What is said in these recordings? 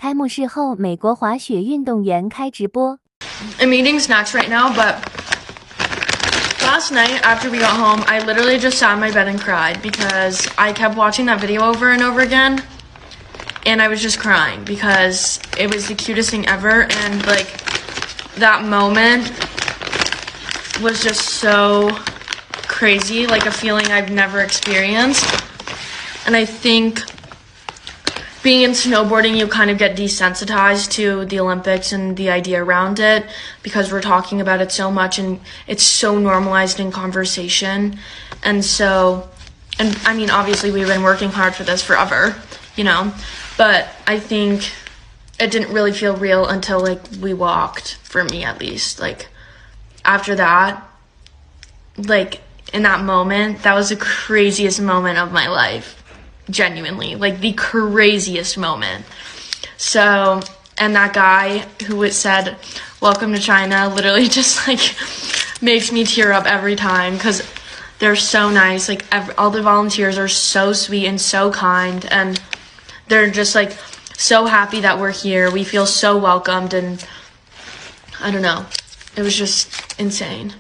开幕式后，美国滑雪运动员开直播。I'm eating snacks right now, but last night after we got home, I literally just sat in my bed and cried because I kept watching that video over and over again, and I was just crying because it was the cutest thing ever, and like that moment was just so crazy, like a feeling I've never experienced. And I think being in snowboarding, you kind of get desensitized to the Olympics and the idea around it because we're talking about it so much and it's so normalized in conversation. And I mean, obviously we've been working hard for this forever, you know, but I think it didn't really feel real until like we walked, for me at least. Like after that, like in that moment, that was the craziest moment of my life. Genuinely, like the craziest moment. So, and that guy who said welcome to China literally just like makes me tear up every time because they're so nice. Like all the volunteers are so sweet and so kind, and they're just like so happy that we're here. We feel so welcomed, and I don't know, it was just insane.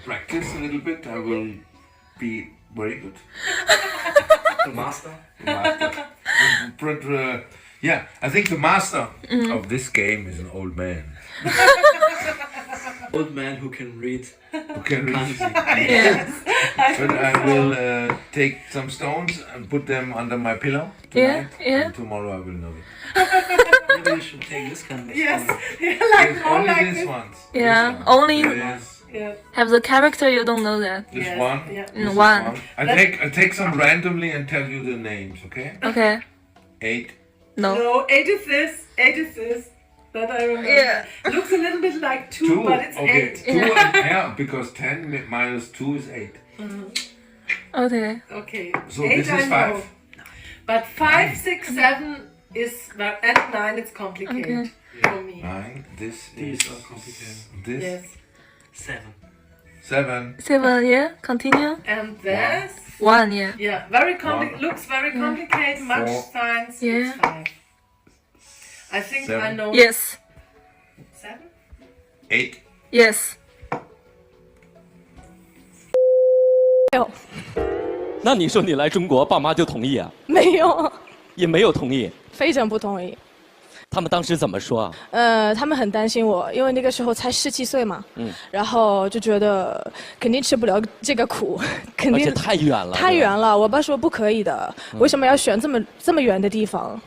Practice a little bit, I will be very good. The master? The master. But yeah, I think the master of this game is an old man. Old man who can read. Who can read. Yes. But I will take some stones and put them under my pillow tonight. And tomorrow I will know it. Maybe you should take this kind of Yes. stone. Yeah, like Yes, more only like these this. ones. Yeah, This one. only Yes. Yeah. have the character, you don't know that. This Yes, one. yeah. This is One. I take some randomly and tell you the names, okay? Okay. 8. No. No, 8 is this. 8 is this. That I remember. Yeah. Looks a little bit like 2, but it's okay. 8. 2 yeah, because 10 minus 2 is 8. Okay. Okay. So 8 this is I know. 5. But 5, 6, 7 is, and 9 it's complicated for me. 9. This is. These are complicated. This. Yes. 7. 7. 7, yeah. Continue. And this. 1, yeah. Yeah, very One. looks very complicated, much 4. science. Yeah. It's 5. I think 7. I know. Yes. 7? 8. Yes. 那你说你来中国，爸妈就同意啊？没有，也没有同意。非常不同意。他们当时怎么说啊？他们很担心我，因为那个时候才17岁嘛。然后就觉得肯定吃不了这个苦，肯定。而且太远了。太远了，我爸说不可以的，为什么要选这么远的地方？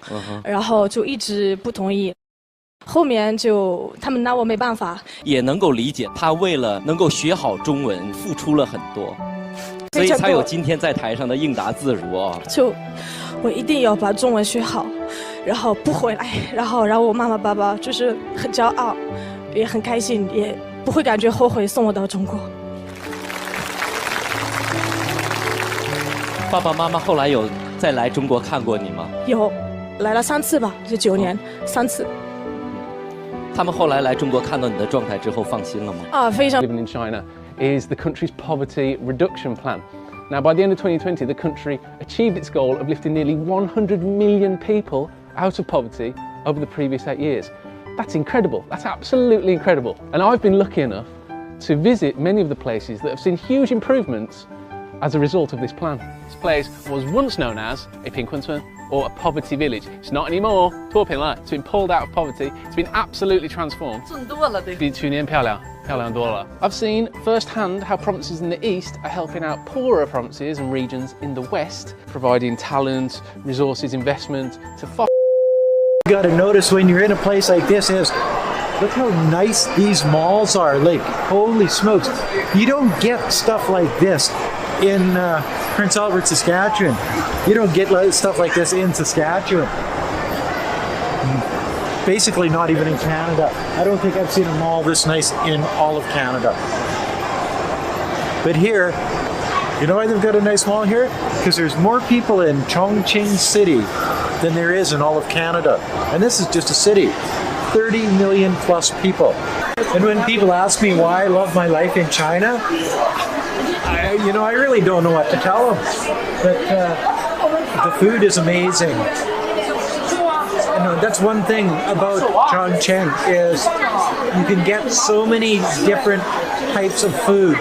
然后就一直不同意。后面就他们拿我没办法。也能够理解，他为了能够学好中文，付出了很多，所以才有今天在台上的应答自如啊。就我一定要把中文学好，然后不回来，然后我妈妈爸爸就是很骄傲，也很开心，也不会感觉后悔送我到中国。爸爸妈妈后来有再来中国看过你吗？有，来了3次吧，就9年3次。他们后来来中国看到你的状态之后放心了吗？非常。 Living in China is the country's poverty reduction plan. Now, by the end of 2020, the country achieved its goal of lifting nearly 100 million people out of poverty over the previous 8 years. That's incredible. That's absolutely incredible. And I've been lucky enough to visit many of the places that have seen huge improvements as a result of this plan. This place was once known as a Pinkwantun or a poverty village. It's not anymore. It's been pulled out of poverty. It's been absolutely transformed. 比去年漂亮多了. I've seen firsthand how provinces in the east are helping out poorer provinces and regions in the west, providing talent, resources, investment to You got to notice when you're in a place like this is, look how nice these malls are. Like, holy smokes. You don't get stuff like this in Prince Albert, Saskatchewan. You don't get stuff like this in Saskatchewan. Basically not even in Canada. I don't think I've seen a mall this nice in all of Canada. But here, you know why they've got a nice mall here? Because there's more people in Chongqing City than there is in all of Canada. And this is just a city. 30 million plus people. And when people ask me why I love my life in China, I really don't know what to tell them. But the food is amazing. That's one thing about Chongqing is you can get so many different types of food.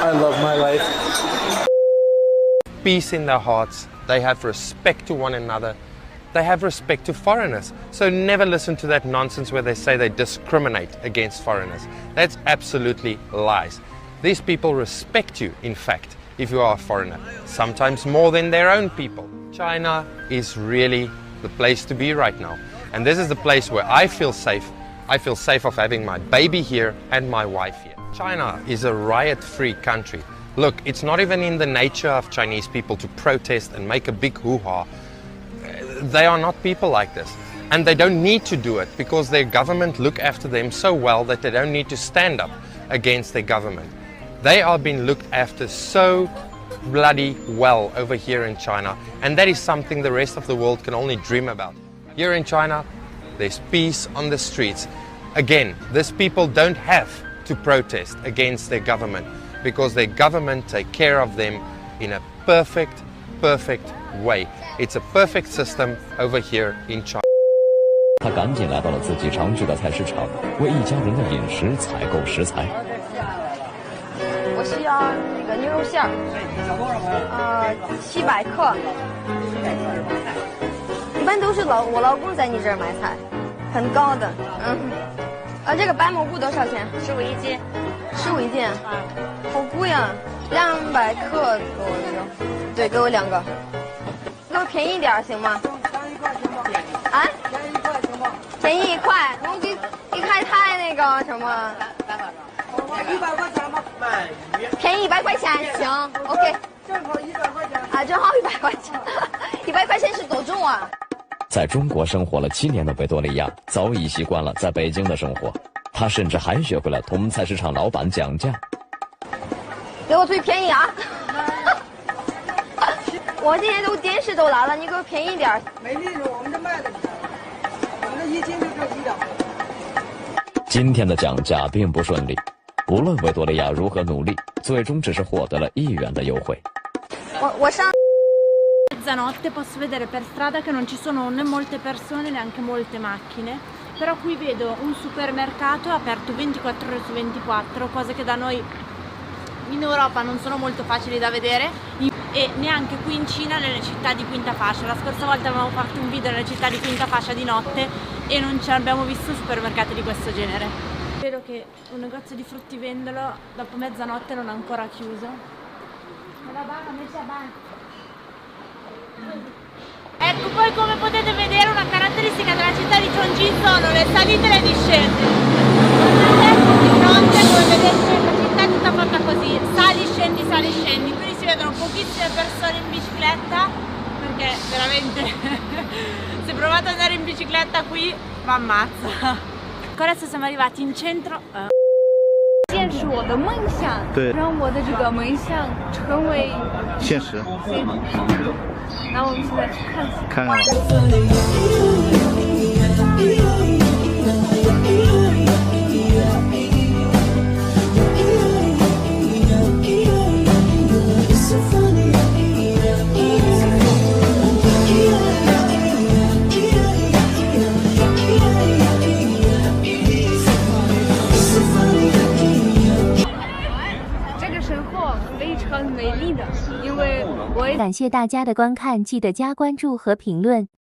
I love my life. Peace in their hearts. They have respect to one another. They have respect to foreigners. So never listen to that nonsense where they say they discriminate against foreigners. That's absolutely lies. These people respect you, in fact, if you are a foreigner, sometimes more than their own people. China is really the place to be right now. And this is the place where I feel safe. I feel safe of having my baby here and my wife here. China is a riot-free country. Look, it's not even in the nature of Chinese people to protest and make a big hoo-ha. They are not people like this. And they don't need to do it because their government look after them so well that they don't need to stand up against their government. They are being looked after so bloody well over here in China, and that is something the rest of the world can only dream about. Here in China, there's peace on the streets. Again, these people don't have to protest against their government because their government take care of them in a perfect way. It's a perfect system over here in China. 他赶紧来到了自己常去的菜市场，为一家人的饮食采购食材。我需要那个牛肉馅儿，700克。一般都是我老公在你这儿买菜，很高的。这个白蘑菇多少钱？15一斤。15一斤，好贵呀！200克给我一个，对，给我2个，给我便宜点行吗？啊？便宜1块，我给1块太那个什么。100块钱吗？便宜100块钱行 ，OK。正好100块钱。啊，正好100块钱，100块钱是多重啊？在中国生活了7年的维多利亚，早已习惯了在北京的生活。她甚至还学会了同菜市场老板讲价。给我最便宜啊！我今天电视都来了，你给我便宜点。没利润，我们这卖的，我们这1斤就挣1两。今天的讲价并不顺利，无论维多利亚如何努力，最终只是获得了1元的优惠。我上。 Mezzanotte posso vedere per strada che non ci sono né molte persone neanche molte macchine Però qui vedo un supermercato aperto 24 ore su 24, cose che da noi in Europa non sono molto facili da vedere, e neanche qui in Cina nelle città di quinta fascia. La scorsa volta avevamo fatto un video nelle città di quinta fascia di notte e non ci abbiamo visto supermercati di questo genere. Vedo che un negozio di fruttivendolo dopo mezzanotte non ha ancora chiuso. Ecco, poi come potete vedere una caratteristica della città di Chongqing sono le salite e le discese. Di fronte, come vedete, la città è tutta fatta così, sali, scendi, quindi si vedono pochissime persone in bicicletta, perché veramente se provate ad andare in bicicletta qui vi ammazza. Adesso siamo arrivati in centro. 现实我的梦想，对，让我的这个梦想成为现实。那我们现在去看一下。看看。这个神货非常美丽的，因为我也感谢大家的观看，记得加关注和评论。